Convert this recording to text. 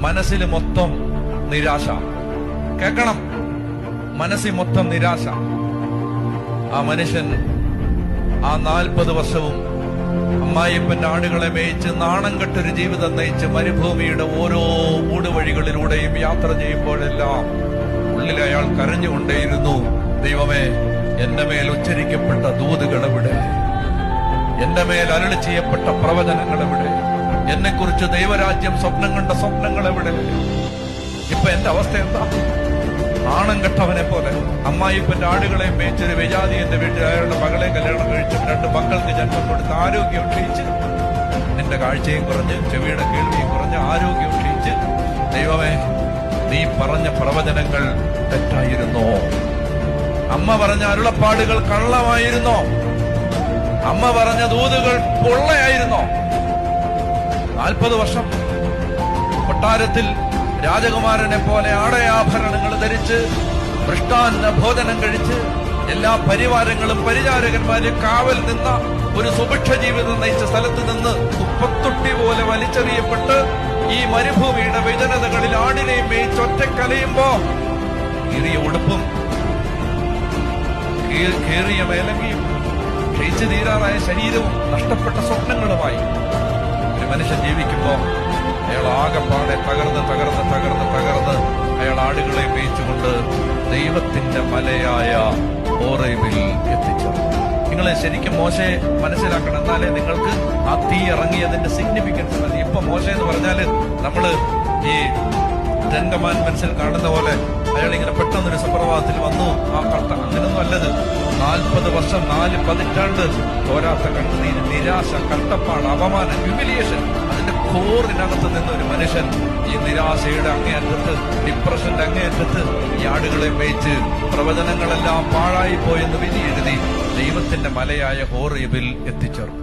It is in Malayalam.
മനസ്സിൽ മൊത്തം നിരാശ. കേൾക്കണം, മനസ്സിൽ മൊത്തം നിരാശ. ആ മനുഷ്യൻ ആ 40 വർഷവും അമ്മായിപ്പന്റെ ആടുകളെ മേയിച്ച് നാണം കെട്ടൊരു ജീവിതം നയിച്ച് മരുഭൂമിയുടെ ഓരോ ഊടുവഴികളിലൂടെയും യാത്ര ചെയ്യുമ്പോഴെല്ലാം ഉള്ളിൽ അയാൾ കരഞ്ഞുകൊണ്ടേയിരുന്നു, ദൈവമേ, എന്റെ മേൽ ഉച്ചരിക്കപ്പെട്ട ദൂതുകൾ എവിടെ? എന്റെ മേൽ അരുളി ചെയ്യപ്പെട്ട പ്രവചനങ്ങൾ എവിടെ? എന്നെക്കുറിച്ച് ദൈവരാജ്യം സ്വപ്നം കണ്ട സ്വപ്നങ്ങൾ എവിടെ? ഇപ്പൊ എന്റെ അവസ്ഥ എന്താ? നാണം കെട്ടവനെ പോലെ അമ്മായിപ്പന്റെ ആടുകളെ മേച്ചൊരു വിജാതി എന്റെ വീട്ടിൽ അയാളുടെ മകളെ കല്യാണം കഴിച്ചു 2 മക്കൾക്ക് ജന്മം കൊടുത്ത് ആരോഗ്യം ക്ഷയിച്ച്, എന്റെ കാഴ്ചയും കുറഞ്ഞ് ചെവിയുടെ കേൾവിയും കുറഞ്ഞ് ആരോഗ്യം ക്ഷയിച്ച്, ദൈവമേ, നീ പറഞ്ഞ പ്രവചനങ്ങൾ തെറ്റായിരുന്നോ? അമ്മ പറഞ്ഞ അരുളപ്പാടുകൾ കള്ളമായിരുന്നോ? അമ്മ പറഞ്ഞ ദൂതുകൾ പൊള്ളയായിരുന്നോ? 40 വർഷം കൊട്ടാരത്തിൽ രാജകുമാരനെ പോലെ ആടയാഭരണങ്ങൾ ധരിച്ച് മൃഷ്ടാന്ന ഭോജനം കഴിച്ച് എല്ലാ പരിവാരങ്ങളും പരിചാരകന്മാരും കാവൽ നിന്ന ഒരു സുഭിക്ഷ ജീവിതം നയിച്ച സ്ഥലത്ത് നിന്ന് കുപ്പത്തൊട്ടി പോലെ വലിച്ചെറിയപ്പെട്ട് ഈ മരുഭൂമിയുടെ വിജനതകളിൽ ആടിനെയും മേച്ചൊറ്റക്കലയുമ്പോ കീറിയ ഉടുപ്പും കീറിയ മേലങ്കിയും ക്ഷയിച്ചു തീരാറായ ശരീരവും നഷ്ടപ്പെട്ട സ്വപ്നങ്ങളുമായി ഒരു മനുഷ്യൻ ജീവിക്കുമ്പോ അയാൾ ആകെപ്പാടെ തകർന്ന് അയാൾ ആടുകളെ മേയിച്ചുകൊണ്ട് ദൈവത്തിന്റെ മലയായ ഹോറേബിൽ എത്തിച്ചേർന്നു. നിങ്ങളെ ശരിക്കും മോശയെ മനസ്സിലാക്കണം, എന്നാലേ നിങ്ങൾക്ക് ആ തീ ഇറങ്ങിയതിന്റെ സിഗ്നിഫിക്കൻസ് മതി. ഇപ്പൊ മോശ എന്ന് പറഞ്ഞാല് നമ്മള് ഈ 10 കമാൻഡ്മെന്റ്സിൽ കാണുന്ന പോലെ അയാൾ ഇങ്ങനെ പെട്ടെന്നൊരു സുപ്രഭാതത്തിൽ വന്നു ആ കർത്ത, അങ്ങനൊന്നും അല്ലത്. 40 വർഷം 4 പതിറ്റാണ്ട് തോരാത്ത കണ്ണുനീര്, നിരാശ, കഷ്ടപ്പാട്, അപമാനം, ഹ്യൂമിലിയേഷൻ, അതിന്റെ കോറിനകത്ത് നിന്ന് ഒരു മനുഷ്യൻ ഈ നിരാശയുടെ അങ്ങേയറ്റത്ത്, ഡിപ്രഷന്റെ അങ്ങേയറ്റത്ത് ഈ ആടുകളെ മേയിച്ച് പ്രവചനങ്ങളെല്ലാം പാഴായി പോയെന്ന് വിധി എഴുതി ദൈവത്തിന്റെ മലയായ ഹോറേബിൽ എത്തിച്ചേർന്നു.